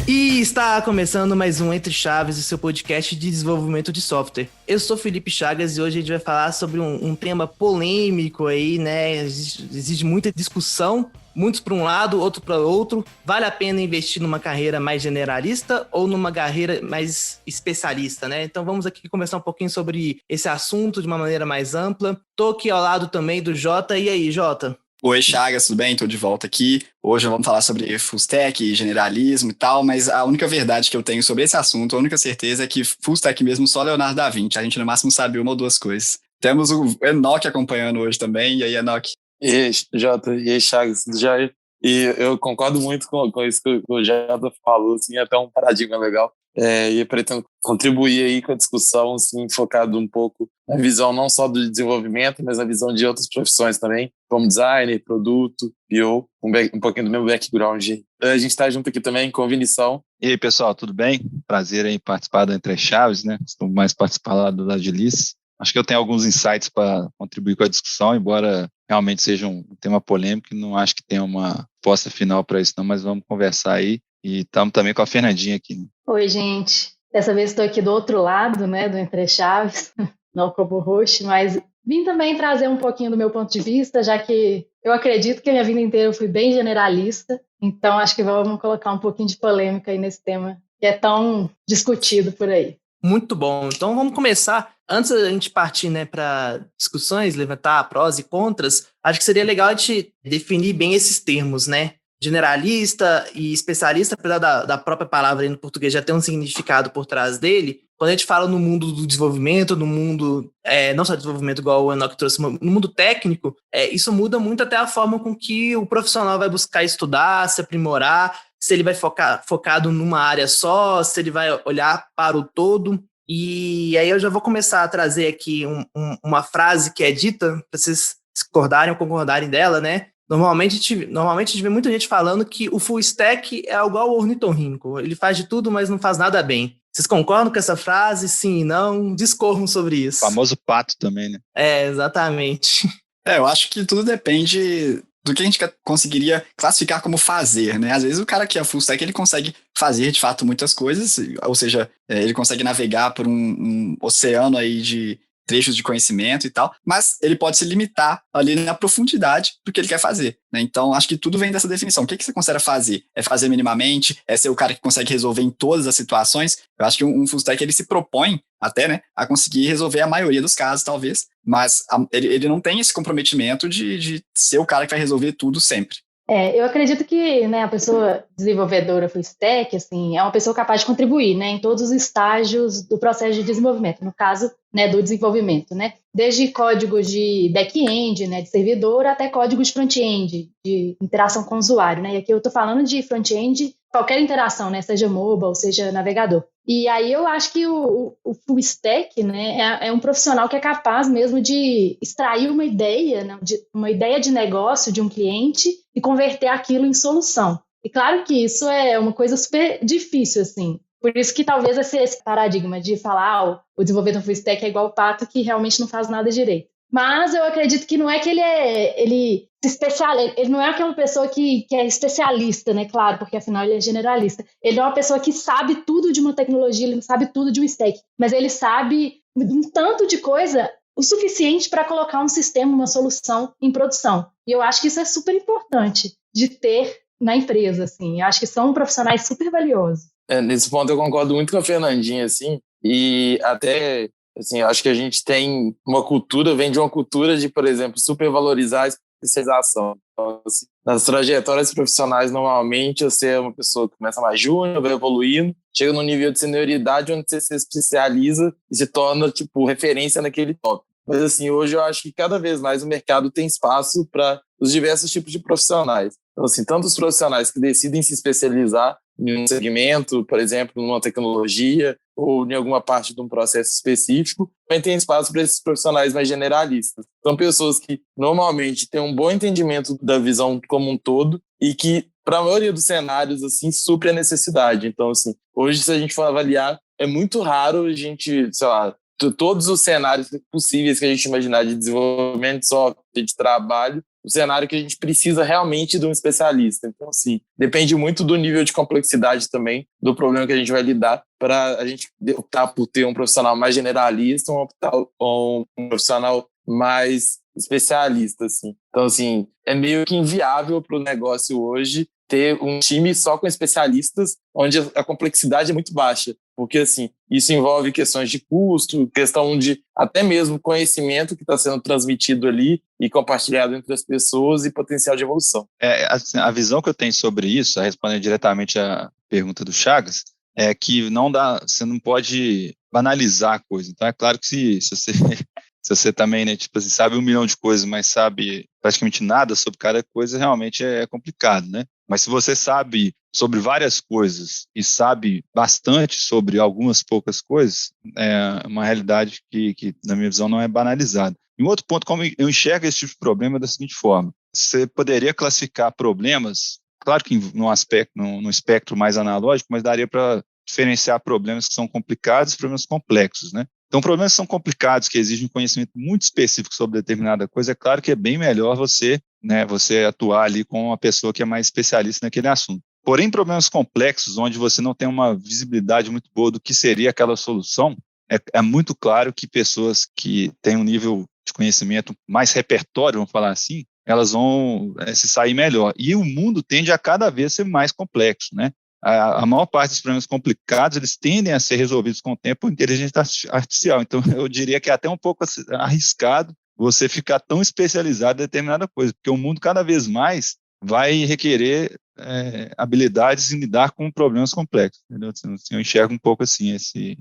E está começando mais um Entre Chaves, o seu podcast de desenvolvimento de software. Eu sou Felipe Chagas e hoje a gente vai falar sobre um tema polêmico aí, né? Exige muita discussão, muitos para um lado, outro para outro. Vale a pena investir numa carreira mais generalista ou numa carreira mais especialista, né? Então vamos aqui conversar um pouquinho sobre esse assunto de uma maneira mais ampla. Tô aqui ao lado também do Jota. E aí, Jota? Oi, Chagas, tudo bem? Estou de volta aqui. Hoje vamos falar sobre full stack, generalismo e tal, mas a única verdade que eu tenho sobre esse assunto, a única certeza é que full stack mesmo só Leonardo da Vinci. A gente no máximo sabe uma ou duas coisas. Temos o Enoch acompanhando hoje também. E aí, Enoch? E aí, Jota, e aí, Chagas, já. E eu concordo muito com isso que o Jota falou, assim, é até um paradigma legal. E eu pretendo contribuir aí com a discussão, assim, focado um pouco na visão não só do desenvolvimento, mas na visão de outras profissões também, como design, produto, PO, um pouquinho do meu background. A gente está junto aqui também com o Vinição. E aí, pessoal, tudo bem? Prazer em participar do Entre Chaves, né? Costumo mais participar lá do lado de Liz. Acho que eu tenho alguns insights para contribuir com a discussão, embora realmente seja um tema polêmico, não acho que tenha uma resposta final para isso não, mas vamos conversar aí. E estamos também com a Fernandinha aqui. Né? Oi, gente. Dessa vez estou aqui do outro lado, né, do Entre Chaves, não como host, mas vim também trazer um pouquinho do meu ponto de vista, já que eu acredito que a minha vida inteira eu fui bem generalista, então acho que vamos colocar um pouquinho de polêmica aí nesse tema que é tão discutido por aí. Muito bom. Então vamos começar. Antes da gente partir, né, para discussões, levantar prós e contras, acho que seria legal a gente definir bem esses termos, né? Generalista e especialista, apesar da própria palavra aí no português já ter um significado por trás dele, quando a gente fala no mundo do desenvolvimento, no mundo, não só desenvolvimento igual o Enoch trouxe, no mundo técnico, isso muda muito até a forma com que o profissional vai buscar estudar, se aprimorar, se ele vai focado numa área só, se ele vai olhar para o todo. E aí eu já vou começar a trazer aqui uma frase que é dita, para vocês discordarem ou concordarem dela, né? Normalmente a gente vê muita gente falando que o full stack é igual ao ornitorrinco. Ele faz de tudo, mas não faz nada bem. Vocês concordam com essa frase? Sim e não? Discorram sobre isso. O famoso pato também, né? Exatamente. Eu acho que tudo depende do que a gente conseguiria classificar como fazer, né? Às vezes o cara que é full stack, ele consegue fazer, de fato, muitas coisas, ou seja, ele consegue navegar por um oceano aí de trechos de conhecimento e tal, mas ele pode se limitar ali na profundidade do que ele quer fazer, né? Então, acho que tudo vem dessa definição. O que você considera fazer? É fazer minimamente? É ser o cara que consegue resolver em todas as situações? Eu acho que um full stack, ele se propõe até, né, a conseguir resolver a maioria dos casos, talvez, mas ele não tem esse comprometimento de ser o cara que vai resolver tudo sempre. Eu acredito que, né, a pessoa desenvolvedora full stack, assim, é uma pessoa capaz de contribuir, né, em todos os estágios do processo de desenvolvimento, no caso, né, do desenvolvimento, né, desde códigos de back-end, né, de servidor, até códigos de front-end, de interação com o usuário, né, e aqui eu estou falando de front-end, qualquer interação, né, seja mobile, seja navegador. E aí eu acho que o full stack, né, é um profissional que é capaz mesmo de extrair uma ideia, né, uma ideia de negócio de um cliente e converter aquilo em solução. E claro que isso é uma coisa super difícil, assim. Por isso que talvez esse paradigma de falar o desenvolvedor full stack é igual o pato que realmente não faz nada direito. Mas eu acredito que não é que ele não é aquela pessoa que é especialista, né? Claro, porque afinal ele é generalista. Ele não é uma pessoa que sabe tudo de uma tecnologia, ele não sabe tudo de um stack, mas ele sabe um tanto de coisa o suficiente para colocar um sistema, uma solução em produção. E eu acho que isso é super importante de ter na empresa, assim. Eu acho que são profissionais super valiosos. Nesse ponto eu concordo muito com a Fernandinha, assim, e até, assim, eu acho que a gente tem vem de uma cultura de, por exemplo, supervalorizar a especialização. Então, assim, nas trajetórias profissionais, normalmente, você é uma pessoa que começa mais júnior, vai evoluindo, chega num nível de senioridade onde você se especializa e se torna, tipo, referência naquele tópico. Mas, assim, hoje eu acho que cada vez mais o mercado tem espaço para os diversos tipos de profissionais. Então, assim, tanto os profissionais que decidem se especializar em um segmento, por exemplo, numa tecnologia ou em alguma parte de um processo específico, também tem espaço para esses profissionais mais generalistas. São pessoas que normalmente têm um bom entendimento da visão como um todo e que, para a maioria dos cenários, assim, supre a necessidade. Então, assim, hoje, se a gente for avaliar, é muito raro a gente, sei lá, todos os cenários possíveis que a gente imaginar de desenvolvimento de software, de trabalho, o cenário que a gente precisa realmente de um especialista. Então, assim, depende muito do nível de complexidade também do problema que a gente vai lidar, para a gente optar por ter um profissional mais generalista ou um profissional mais especialista, assim. Então, assim, é meio que inviável para o negócio hoje ter um time só com especialistas, onde a complexidade é muito baixa, porque, assim, isso envolve questões de custo, questão de até mesmo conhecimento que está sendo transmitido ali e compartilhado entre as pessoas e potencial de evolução. Assim, a visão que eu tenho sobre isso, respondendo diretamente à pergunta do Chagas, é que você não pode banalizar a coisa. Então, é claro que se você também, né, tipo assim, sabe 1 milhão de coisas, mas sabe praticamente nada sobre cada coisa, realmente é complicado, né? Mas se você sabe sobre várias coisas e sabe bastante sobre algumas poucas coisas, é uma realidade que na minha visão, não é banalizada. E um outro ponto, como eu enxergo esse tipo de problema, é da seguinte forma: você poderia classificar problemas, claro que num espectro mais analógico, mas daria para diferenciar problemas que são complicados e problemas complexos, né? Então, problemas que são complicados, que exigem um conhecimento muito específico sobre determinada coisa, é claro que é bem melhor você atuar ali com uma pessoa que é mais especialista naquele assunto. Porém, problemas complexos, onde você não tem uma visibilidade muito boa do que seria aquela solução, é muito claro que pessoas que têm um nível de conhecimento mais repertório, vamos falar assim, elas vão se sair melhor. E o mundo tende a cada vez ser mais complexo, né? A maior parte dos problemas complicados, eles tendem a ser resolvidos com o tempo por inteligência artificial. Então, eu diria que é até um pouco arriscado você ficar tão especializado em determinada coisa, porque o mundo cada vez mais vai requerer habilidades em lidar com problemas complexos. Entendeu? Eu enxergo um pouco assim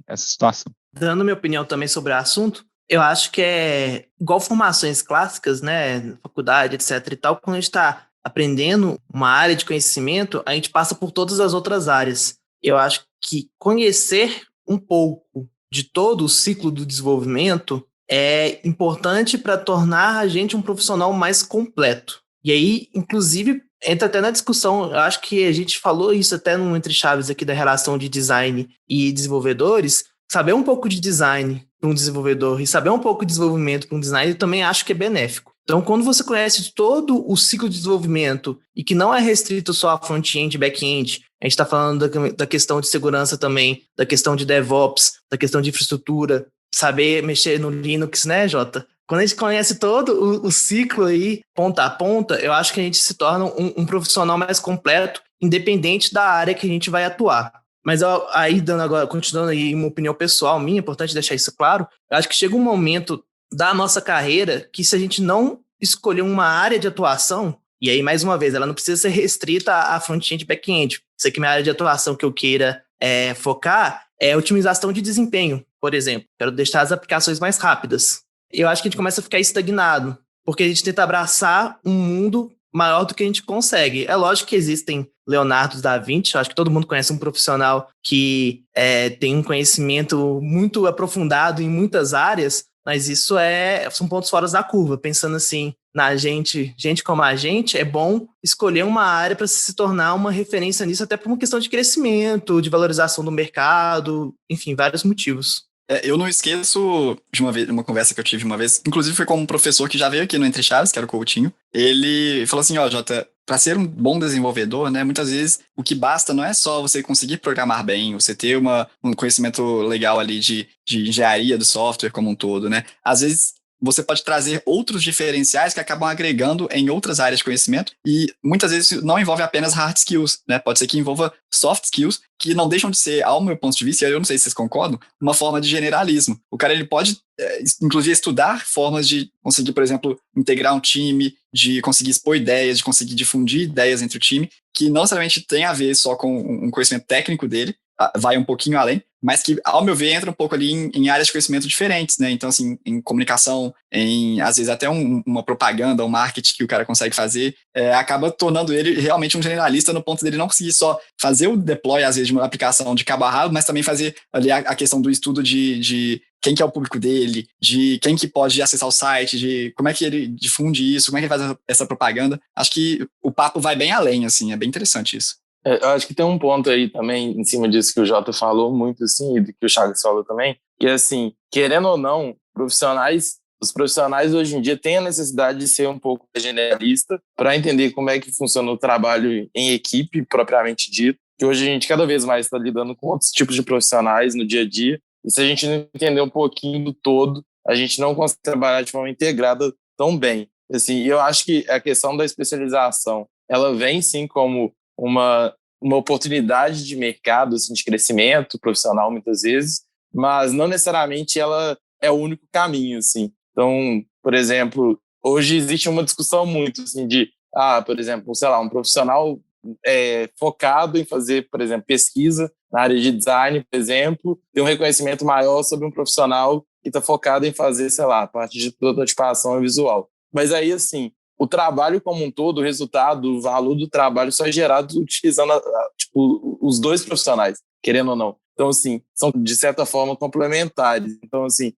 essa situação. Dando minha opinião também sobre o assunto, eu acho que é igual formações clássicas, né, faculdade, etc e tal, quando a gente está aprendendo uma área de conhecimento, a gente passa por todas as outras áreas. Eu acho que conhecer um pouco de todo o ciclo do desenvolvimento é importante para tornar a gente um profissional mais completo. E aí, inclusive, entra até na discussão, eu acho que a gente falou isso até no Entre Chaves aqui da relação de design e desenvolvedores. Saber um pouco de design para um desenvolvedor e saber um pouco de desenvolvimento para um designer, eu também acho que é benéfico. Então, quando você conhece todo o ciclo de desenvolvimento e que não é restrito só a front-end e back-end, a gente está falando da questão de segurança também, da questão de DevOps, da questão de infraestrutura, saber mexer no Linux, né, Jota? Quando a gente conhece todo o ciclo aí, ponta a ponta, eu acho que a gente se torna um profissional mais completo, independente da área que a gente vai atuar. Mas aí, continuando aí uma opinião pessoal minha, é importante deixar isso claro, eu acho que chega um momento da nossa carreira que, se a gente não escolher uma área de atuação, e aí, mais uma vez, ela não precisa ser restrita a front-end e back-end. Isso aqui é minha área de atuação que eu queira focar é otimização de desempenho, por exemplo. Quero deixar as aplicações mais rápidas. Eu acho que a gente começa a ficar estagnado, porque a gente tenta abraçar um mundo maior do que a gente consegue. É lógico que existem Leonardo da Vinci, eu acho que todo mundo conhece um profissional que tem um conhecimento muito aprofundado em muitas áreas, mas isso são pontos fora da curva. Pensando assim, na gente como a gente, é bom escolher uma área para se tornar uma referência nisso, até por uma questão de crescimento, de valorização do mercado, enfim, vários motivos. Eu não esqueço de uma conversa que eu tive uma vez, inclusive foi com um professor que já veio aqui no Entre Chaves, que era o Coutinho. Ele falou assim, Jota, para ser um bom desenvolvedor, né, muitas vezes o que basta não é só você conseguir programar bem, você ter um conhecimento legal ali de engenharia do software como um todo, né? Às vezes você pode trazer outros diferenciais que acabam agregando em outras áreas de conhecimento e muitas vezes não envolve apenas hard skills, né? Pode ser que envolva soft skills que não deixam de ser, ao meu ponto de vista, e eu não sei se vocês concordam, uma forma de generalismo. O cara, ele pode, inclusive, estudar formas de conseguir, por exemplo, integrar um time, de conseguir expor ideias, de conseguir difundir ideias entre o time, que não necessariamente tem a ver só com um conhecimento técnico dele, vai um pouquinho além, mas que, ao meu ver, entra um pouco ali em áreas de conhecimento diferentes, né? Então, assim, em comunicação, às vezes até uma propaganda, um marketing que o cara consegue fazer, acaba tornando ele realmente um generalista no ponto dele não conseguir só fazer o deploy, às vezes, de uma aplicação de cabo a rabo, mas também fazer ali a questão do estudo de quem que é o público dele, de quem que pode acessar o site, de como é que ele difunde isso, como é que ele faz essa propaganda. Acho que o papo vai bem além, assim, é bem interessante isso. Eu acho que tem um ponto aí também, em cima disso que o Jota falou muito, assim, e do que o Chagas falou também, que, assim, querendo ou não, os profissionais hoje em dia têm a necessidade de ser um pouco generalista para entender como é que funciona o trabalho em equipe, propriamente dito, que hoje a gente cada vez mais está lidando com outros tipos de profissionais no dia a dia, e se a gente não entender um pouquinho do todo, a gente não consegue trabalhar de forma integrada tão bem. Assim, eu acho que a questão da especialização, ela vem sim como uma oportunidade de mercado, assim, de crescimento profissional muitas vezes, mas não necessariamente ela é o único caminho, assim. Então, por exemplo, hoje existe uma discussão muito assim de, por exemplo, sei lá, um profissional focado em fazer, por exemplo, pesquisa na área de design, por exemplo, tem um reconhecimento maior sobre um profissional que está focado em fazer, sei lá, a parte de prototipação visual. Mas aí, assim, o trabalho como um todo, o resultado, o valor do trabalho só é gerado utilizando tipo, os dois profissionais, querendo ou não. Então, assim, são, de certa forma, complementares. Então, assim,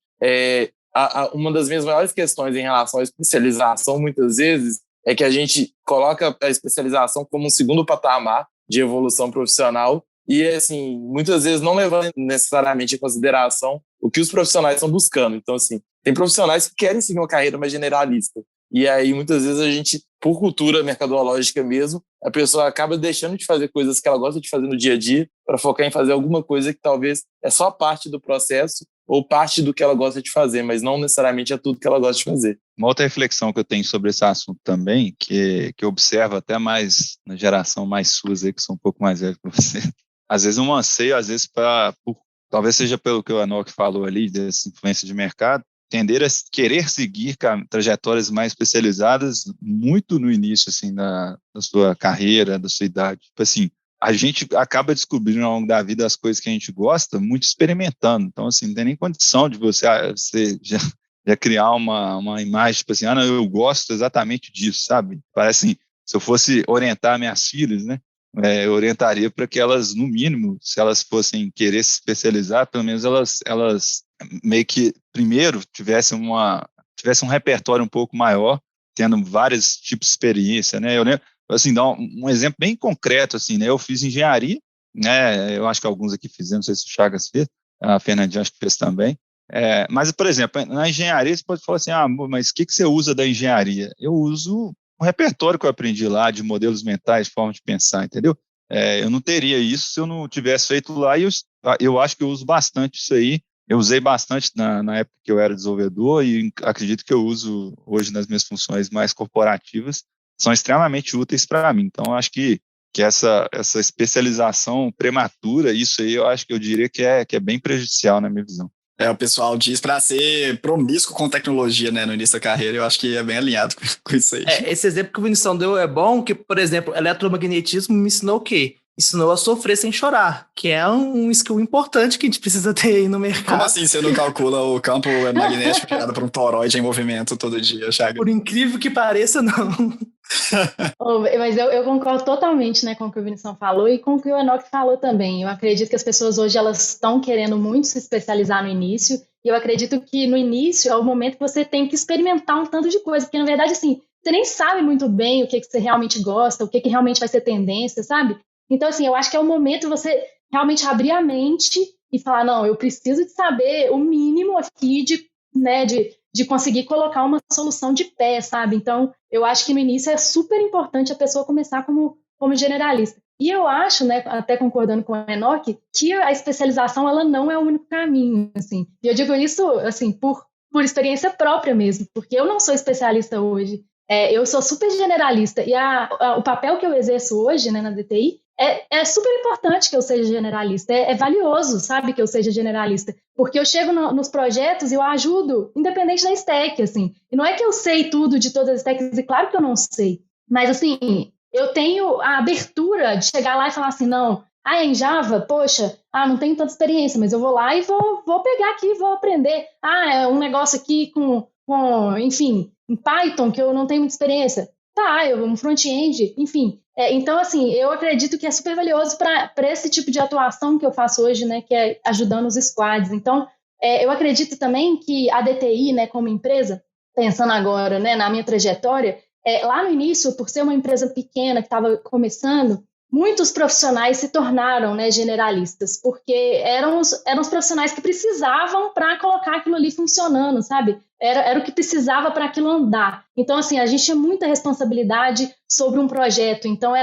uma das minhas maiores questões em relação à especialização, muitas vezes, é que a gente coloca a especialização como um segundo patamar de evolução profissional e, assim, muitas vezes não levando necessariamente em consideração o que os profissionais estão buscando. Então, assim, tem profissionais que querem seguir uma carreira mais generalista. E aí, muitas vezes, a gente, por cultura mercadológica mesmo, a pessoa acaba deixando de fazer coisas que ela gosta de fazer no dia a dia para focar em fazer alguma coisa que talvez é só parte do processo ou parte do que ela gosta de fazer, mas não necessariamente é tudo que ela gosta de fazer. Uma outra reflexão que eu tenho sobre esse assunto também, que eu observo até mais na geração mais suas aí, que são um pouco mais velhos que você, às vezes um anseio, às vezes talvez seja pelo que o Enoch falou ali, dessa influência de mercado, tender a querer seguir trajetórias mais especializadas muito no início, assim, da sua carreira, da sua idade. Tipo assim, a gente acaba descobrindo ao longo da vida as coisas que a gente gosta, muito experimentando. Então, assim, não tem nem condição de você já criar uma imagem, tipo assim, não, eu gosto exatamente disso, sabe? Parece assim, se eu fosse orientar minhas filhas, né? Eu orientaria para que elas, no mínimo, se elas fossem querer se especializar, pelo menos elas meio que, primeiro, tivessem um repertório um pouco maior, tendo vários tipos de experiência, né? Eu lembro, assim, dar um exemplo bem concreto, assim, né? Eu fiz engenharia, né? Eu acho que alguns aqui fizeram, não sei se o Chagas fez, a Fernandinha acho que fez também. Mas, por exemplo, na engenharia você pode falar assim, mas o que você usa da engenharia? Eu uso o repertório que eu aprendi lá de modelos mentais, forma de pensar, entendeu? Eu não teria isso se eu não tivesse feito lá, e eu acho que eu uso bastante isso aí. Eu usei bastante na época que eu era desenvolvedor e acredito que eu uso hoje nas minhas funções mais corporativas, são extremamente úteis para mim. Então, eu acho que essa especialização prematura, isso aí eu diria que é bem prejudicial na minha visão. O pessoal diz para ser promíscuo com tecnologia, né, no início da carreira, eu acho que é bem alinhado com isso aí. Esse exemplo que o Vinição deu é bom, que, por exemplo, eletromagnetismo me ensinou o quê? Ensinou a sofrer sem chorar, que é um skill importante que a gente precisa ter aí no mercado. Como assim você não calcula o campo magnético criado por um toroide em movimento todo dia, Chagas? Por incrível que pareça, não. Mas eu concordo totalmente, né, com o que o Vinição falou e com o que o Enoch falou também. Eu acredito que as pessoas hoje elas estão querendo muito se especializar no início, e eu acredito que no início é o momento que você tem que experimentar um tanto de coisa, porque na verdade, assim, você nem sabe muito bem o que você realmente gosta, o que realmente vai ser tendência, sabe? Então, assim, eu acho que é o momento de você realmente abrir a mente e falar, não, eu preciso de saber o mínimo aqui de conseguir colocar uma solução de pé, sabe? Então, eu acho que no início é super importante a pessoa começar como generalista. E eu acho, né, até concordando com o Enoch, que a especialização, ela não é o único caminho, assim. E eu digo isso, assim, por experiência própria mesmo, porque eu não sou especialista hoje. Eu sou super generalista e o papel que eu exerço hoje, né, na DTI é super importante que eu seja generalista, é valioso, sabe, que eu seja generalista, porque eu chego nos projetos e eu ajudo, independente da stack, assim, e não é que eu sei tudo de todas as stacks, e claro que eu não sei, mas, assim, eu tenho a abertura de chegar lá e falar assim, não, em Java, poxa, não tenho tanta experiência, mas eu vou lá e vou pegar aqui, vou aprender, é um negócio aqui enfim, em Python, que eu não tenho muita experiência, um front-end, enfim. Então, assim, eu acredito que é super valioso para esse tipo de atuação que eu faço hoje, né, que é ajudando os squads. Então, eu acredito também que a DTI, né, como empresa, pensando agora, né, na minha trajetória, lá no início, por ser uma empresa pequena que estava começando, muitos profissionais se tornaram, né, generalistas, porque eram os profissionais que precisavam para colocar aquilo ali funcionando, sabe? Era o que precisava para aquilo andar. Então, assim, a gente tinha muita responsabilidade sobre um projeto. Então,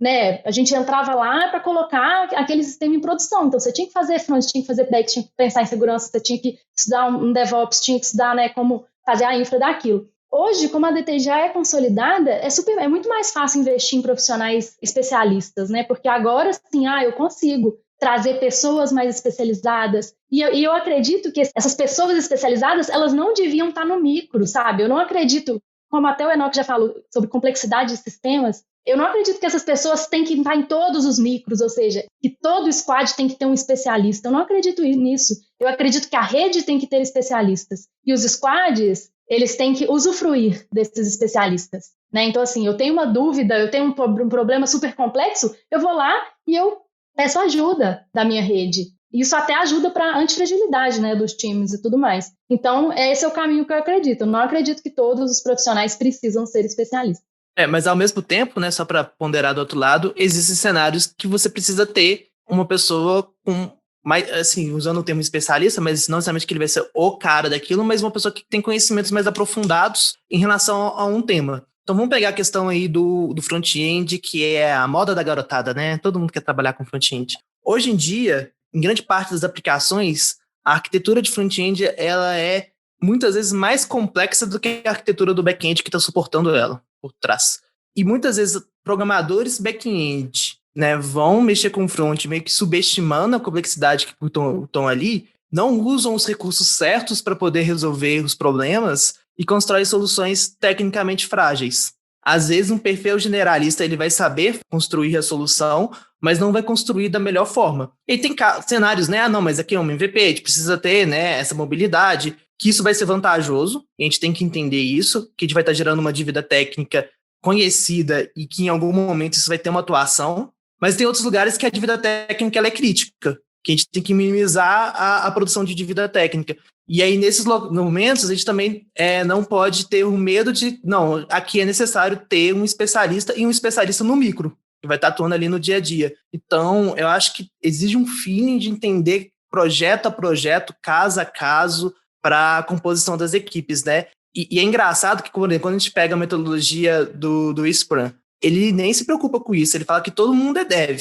né, a gente entrava lá para colocar aquele sistema em produção. Então, você tinha que fazer front, tinha que fazer back, tinha que pensar em segurança, você tinha que estudar um DevOps, tinha que estudar, né, como fazer a infra daquilo. Hoje, como a DTI já é consolidada, é muito mais fácil investir em profissionais especialistas, né? Porque agora, sim, eu consigo trazer pessoas mais especializadas. E eu acredito que essas pessoas especializadas, elas não deviam estar no micro, sabe? Eu não acredito, como até o Enoch já falou, sobre complexidade de sistemas, eu não acredito que essas pessoas têm que estar em todos os micros, ou seja, que todo squad tem que ter um especialista. Eu não acredito nisso. Eu acredito que a rede tem que ter especialistas. E os squads, eles têm que usufruir desses especialistas, né? Então, assim, eu tenho uma dúvida, eu tenho um problema super complexo, eu vou lá e eu peço ajuda da minha rede. Isso até ajuda para a antifragilidade, né, dos times e tudo mais. Então, esse é o caminho que eu acredito. Eu não acredito que todos os profissionais precisam ser especialistas. Mas ao mesmo tempo, né, só para ponderar do outro lado, existem cenários que você precisa ter uma pessoa com mais, assim, usando o termo especialista, mas não necessariamente que ele vai ser o cara daquilo, mas uma pessoa que tem conhecimentos mais aprofundados em relação a um tema. Então vamos pegar a questão aí do front-end, que é a moda da garotada, né? Todo mundo quer trabalhar com front-end. Hoje em dia, em grande parte das aplicações, a arquitetura de front-end, ela é muitas vezes mais complexa do que a arquitetura do back-end que está suportando ela por trás. E muitas vezes programadores back-end, né, vão mexer com o front meio que subestimando a complexidade que estão ali, não usam os recursos certos para poder resolver os problemas e constroem soluções tecnicamente frágeis. Às vezes um perfil generalista ele vai saber construir a solução, mas não vai construir da melhor forma. E tem cenários, né? Não, mas aqui é um MVP, a gente precisa ter, né, essa mobilidade, que isso vai ser vantajoso, a gente tem que entender isso, que a gente vai estar gerando uma dívida técnica conhecida e que em algum momento isso vai ter uma atuação, mas tem outros lugares que a dívida técnica ela é crítica, que a gente tem que minimizar a produção de dívida técnica. E aí, nesses momentos, a gente também não pode ter o medo de, não, aqui é necessário ter um especialista e um especialista no micro, que vai estar atuando ali no dia a dia. Então, eu acho que exige um feeling de entender projeto a projeto, caso a caso, para a composição das equipes, né? E é engraçado que quando a gente pega a metodologia do Scrum, ele nem se preocupa com isso, ele fala que todo mundo é dev.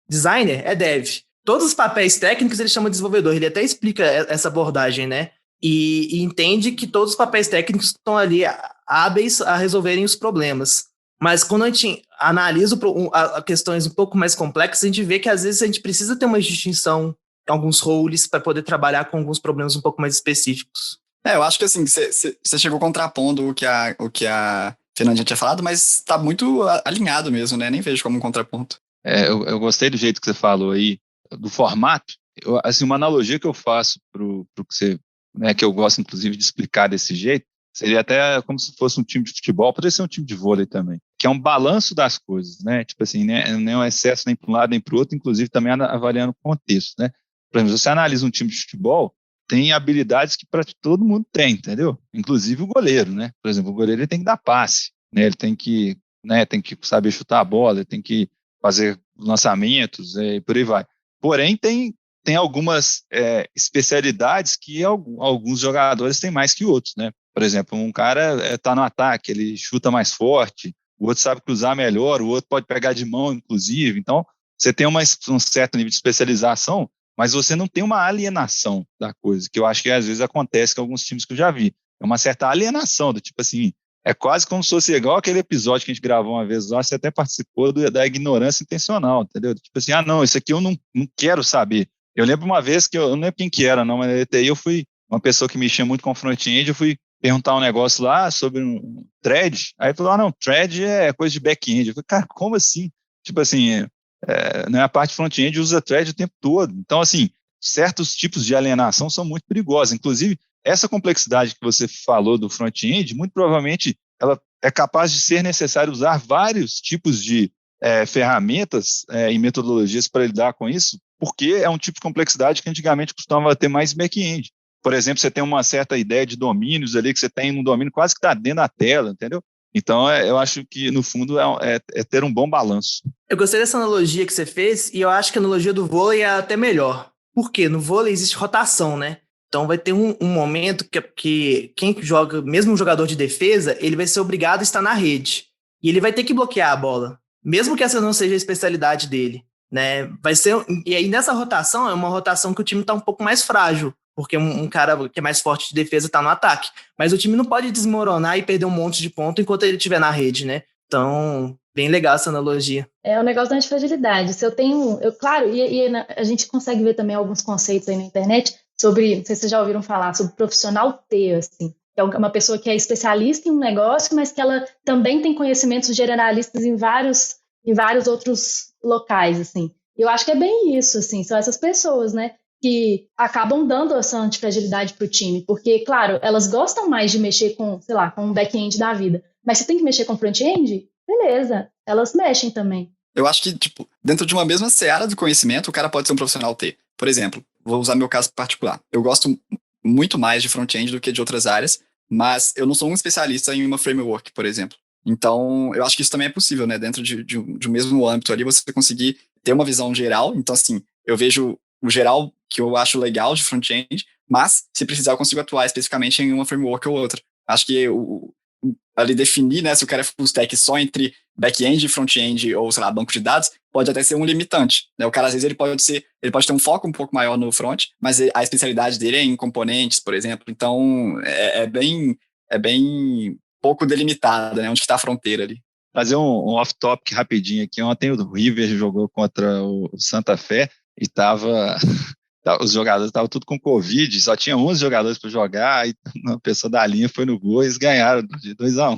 Designer é dev. Todos os papéis técnicos ele chama de desenvolvedor, ele até explica essa abordagem, né? E entende que todos os papéis técnicos estão ali hábeis a resolverem os problemas. Mas quando a gente analisa questões um pouco mais complexas, a gente vê que às vezes a gente precisa ter uma distinção em alguns roles para poder trabalhar com alguns problemas um pouco mais específicos. Eu acho que assim, você chegou contrapondo o que a Fernandinha tinha falado, mas está muito alinhado mesmo, né? Nem vejo como um contraponto. Eu gostei do jeito que você falou aí, do formato. Assim, uma analogia que eu faço pro que você, né, que eu gosto inclusive de explicar desse jeito, seria até como se fosse um time de futebol, poderia ser um time de vôlei também, que é um balanço das coisas, né? Tipo assim, né? Não é um excesso nem para um lado nem para o outro, inclusive também avaliando o contexto, né? Por exemplo, se você analisa um time de futebol, tem habilidades que todo mundo tem, entendeu? Inclusive o goleiro, né? Por exemplo, o goleiro ele tem que dar passe, né? Ele tem que saber chutar a bola, ele tem que fazer lançamentos, e por aí vai. Porém, tem algumas especialidades que alguns jogadores têm mais que outros, né? Por exemplo, um cara está no ataque, ele chuta mais forte, o outro sabe cruzar melhor, o outro pode pegar de mão, inclusive. Então, você tem um certo nível de especialização, mas você não tem uma alienação da coisa, que eu acho que às vezes acontece com alguns times que eu já vi. É uma certa alienação, do tipo assim, é quase como se fosse igual aquele episódio que a gente gravou uma vez lá, você até participou da ignorância intencional, entendeu? Tipo assim, não, isso aqui eu não quero saber. Eu lembro uma vez que eu não lembro quem que era, não, mas na ETI eu fui uma pessoa que mexia muito com front-end, eu fui perguntar um negócio lá sobre um thread, aí ele falou, não, thread é coisa de back-end. Eu falei, cara, como assim? Tipo assim, né, a parte front-end usa thread o tempo todo. Então, assim, certos tipos de alienação são muito perigosos. Inclusive, essa complexidade que você falou do front-end, muito provavelmente ela é capaz de ser necessário usar vários tipos de ferramentas e metodologias para lidar com isso, porque é um tipo de complexidade que antigamente costumava ter mais back-end. Por exemplo, você tem uma certa ideia de domínios ali, que você tem um domínio quase que está dentro da tela, entendeu? Então, eu acho que, no fundo, é ter um bom balanço. Eu gostei dessa analogia que você fez e eu acho que a analogia do vôlei é até melhor. Por quê? No vôlei existe rotação, né? Então vai ter um momento que quem joga, mesmo um jogador de defesa, ele vai ser obrigado a estar na rede. E ele vai ter que bloquear a bola, mesmo que essa não seja a especialidade dele, né? E aí nessa rotação é uma rotação que o time está um pouco mais frágil, porque um cara que é mais forte de defesa está no ataque. Mas o time não pode desmoronar e perder um monte de ponto enquanto ele estiver na rede, né? Então, bem legal essa analogia. É o negócio da antifragilidade. Se eu tenho... Claro, a gente consegue ver também alguns conceitos aí na internet sobre, não sei se vocês já ouviram falar, sobre profissional T, assim. É uma pessoa que é especialista em um negócio, mas que ela também tem conhecimentos generalistas em vários outros locais, assim. Eu acho que é bem isso, assim, são essas pessoas, né, que acabam dando essa antifragilidade para o time, porque, claro, elas gostam mais de mexer com, sei lá, com um back-end da vida, mas se tem que mexer com front-end, beleza, elas mexem também. Eu acho que, tipo, dentro de uma mesma seara do conhecimento, o cara pode ser um profissional T. Por exemplo, vou usar meu caso particular. Eu gosto muito mais de front-end do que de outras áreas, mas eu não sou um especialista em uma framework, por exemplo. Então, eu acho que isso também é possível, né? Dentro de um mesmo âmbito ali, você conseguir ter uma visão geral. Então, assim, eu vejo o geral que eu acho legal de front-end, mas, se precisar, eu consigo atuar especificamente em uma framework ou outra. Acho que ali definir, né, se o cara é full stack só entre back-end e front-end ou, sei lá, banco de dados, pode até ser um limitante, né? O cara, às vezes, ele pode ter um foco um pouco maior no front, mas a especialidade dele é em componentes, por exemplo. Então, é bem pouco delimitada, né? Onde está a fronteira ali. Fazer um off-topic rapidinho aqui. Ontem o River jogou contra o Santa Fé e os jogadores estavam tudo com Covid, só tinha 11 jogadores para jogar, e uma pessoa da linha foi no gol e eles ganharam de 2-1.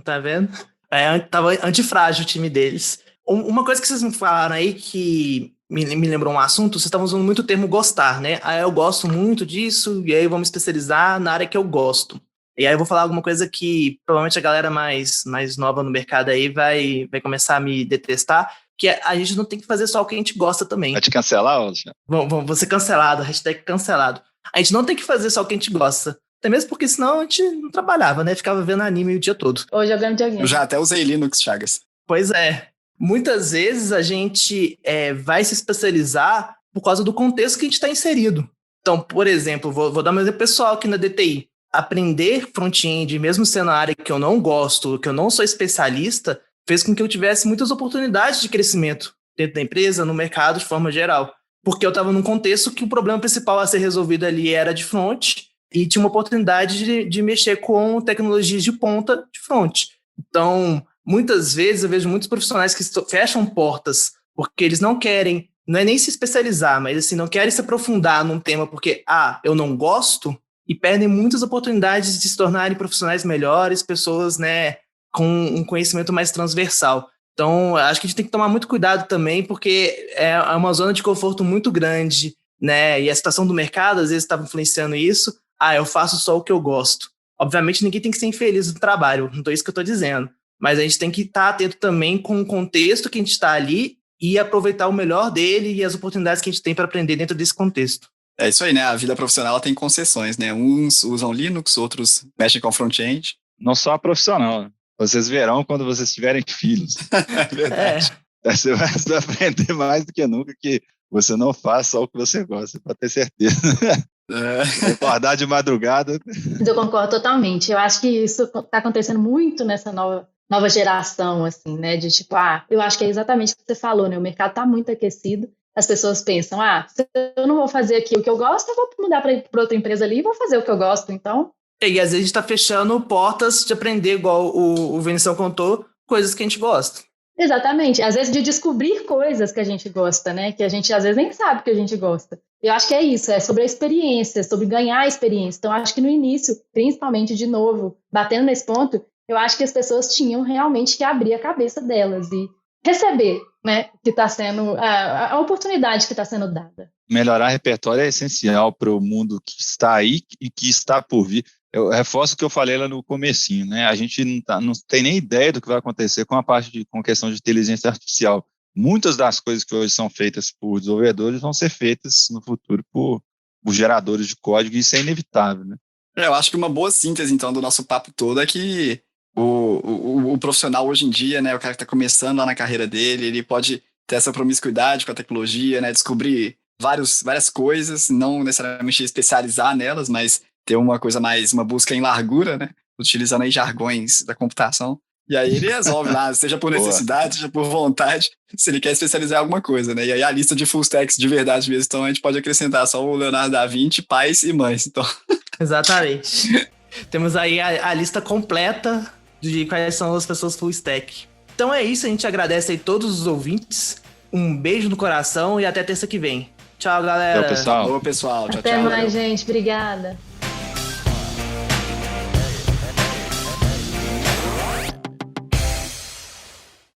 Tá vendo? Tava antifrágil o time deles. Uma coisa que vocês me falaram aí que me lembrou um assunto, vocês estavam usando muito o termo gostar, né? Eu gosto muito disso, e aí eu vou me especializar na área que eu gosto. E aí eu vou falar alguma coisa que provavelmente a galera mais nova no mercado aí vai começar a me detestar, que a gente não tem que fazer só o que a gente gosta também. Vai te cancelar, Alexandre? Vou ser cancelado, hashtag cancelado. A gente não tem que fazer só o que a gente gosta. Até mesmo porque senão a gente não trabalhava, né? Ficava vendo anime o dia todo. Ou jogando videogame. Eu já até usei Linux, Chagas. Pois é. Muitas vezes a gente vai se especializar por causa do contexto que a gente está inserido. Então, por exemplo, vou dar um exemplo pessoal aqui na DTI. Aprender front-end, mesmo sendo a área que eu não gosto, que eu não sou especialista, fez com que eu tivesse muitas oportunidades de crescimento dentro da empresa, no mercado, de forma geral. Porque eu estava num contexto que o problema principal a ser resolvido ali era de front e tinha uma oportunidade de mexer com tecnologias de ponta de front. Então, muitas vezes eu vejo muitos profissionais que fecham portas porque eles não querem, não é nem se especializar, mas assim, não querem se aprofundar num tema porque, eu não gosto, e perdem muitas oportunidades de se tornarem profissionais melhores, pessoas, né, com um conhecimento mais transversal. Então, acho que a gente tem que tomar muito cuidado também, porque é uma zona de conforto muito grande, né? E a situação do mercado, às vezes, estava influenciando isso. Eu faço só o que eu gosto. Obviamente, ninguém tem que ser infeliz no trabalho, não é isso que eu estou dizendo. Mas a gente tem que estar atento também com o contexto que a gente está ali e aproveitar o melhor dele e as oportunidades que a gente tem para aprender dentro desse contexto. É isso aí, né? A vida profissional tem concessões, né? Uns usam Linux, outros mexem com front-end. Não só a profissional. Vocês verão quando vocês tiverem filhos. É verdade. Você vai aprender mais do que nunca que você não faz só o que você gosta, pode ter certeza. Acordar de madrugada. Eu concordo totalmente. Eu acho que isso está acontecendo muito nessa nova geração, assim, né? De tipo, eu acho que é exatamente o que você falou, né? O mercado está muito aquecido. As pessoas pensam, se eu não vou fazer aqui o que eu gosto, eu vou mudar para outra empresa ali e vou fazer o que eu gosto, então... E às vezes a gente está fechando portas de aprender, igual o Vinição contou, coisas que a gente gosta. Exatamente. Às vezes de descobrir coisas que a gente gosta, né? Que a gente às vezes nem sabe que a gente gosta. Eu acho que é isso, é sobre a experiência, sobre ganhar a experiência. Então, acho que no início, principalmente, de novo, batendo nesse ponto, eu acho que as pessoas tinham realmente que abrir a cabeça delas e receber, né, que está sendo a oportunidade que está sendo dada. Melhorar repertório é essencial para o mundo que está aí e que está por vir. Eu reforço o que eu falei lá no comecinho, né? A gente não tem nem ideia do que vai acontecer com a questão de inteligência artificial. Muitas das coisas que hoje são feitas por desenvolvedores vão ser feitas no futuro por geradores de código, e isso é inevitável, né? Eu acho que uma boa síntese, então, do nosso papo todo é que o profissional hoje em dia, né, o cara que está começando lá na carreira dele, ele pode ter essa promiscuidade com a tecnologia, né, descobrir várias coisas, não necessariamente especializar nelas, mas ter uma busca em largura, né, utilizando aí jargões da computação. E aí ele resolve lá, seja por necessidade, seja por vontade, se ele quer especializar em alguma coisa, né? E aí a lista de full stacks de verdade mesmo, então a gente pode acrescentar só o Leonardo da Vinci, pais e mães, então... Exatamente. Temos aí a lista completa de quais são as pessoas full stack. Então é isso, a gente agradece aí todos os ouvintes. Um beijo no coração e até terça que vem. Tchau, galera. Tchau, pessoal. Alô, pessoal. Tchau, Até tchau. mais, gente. Obrigada.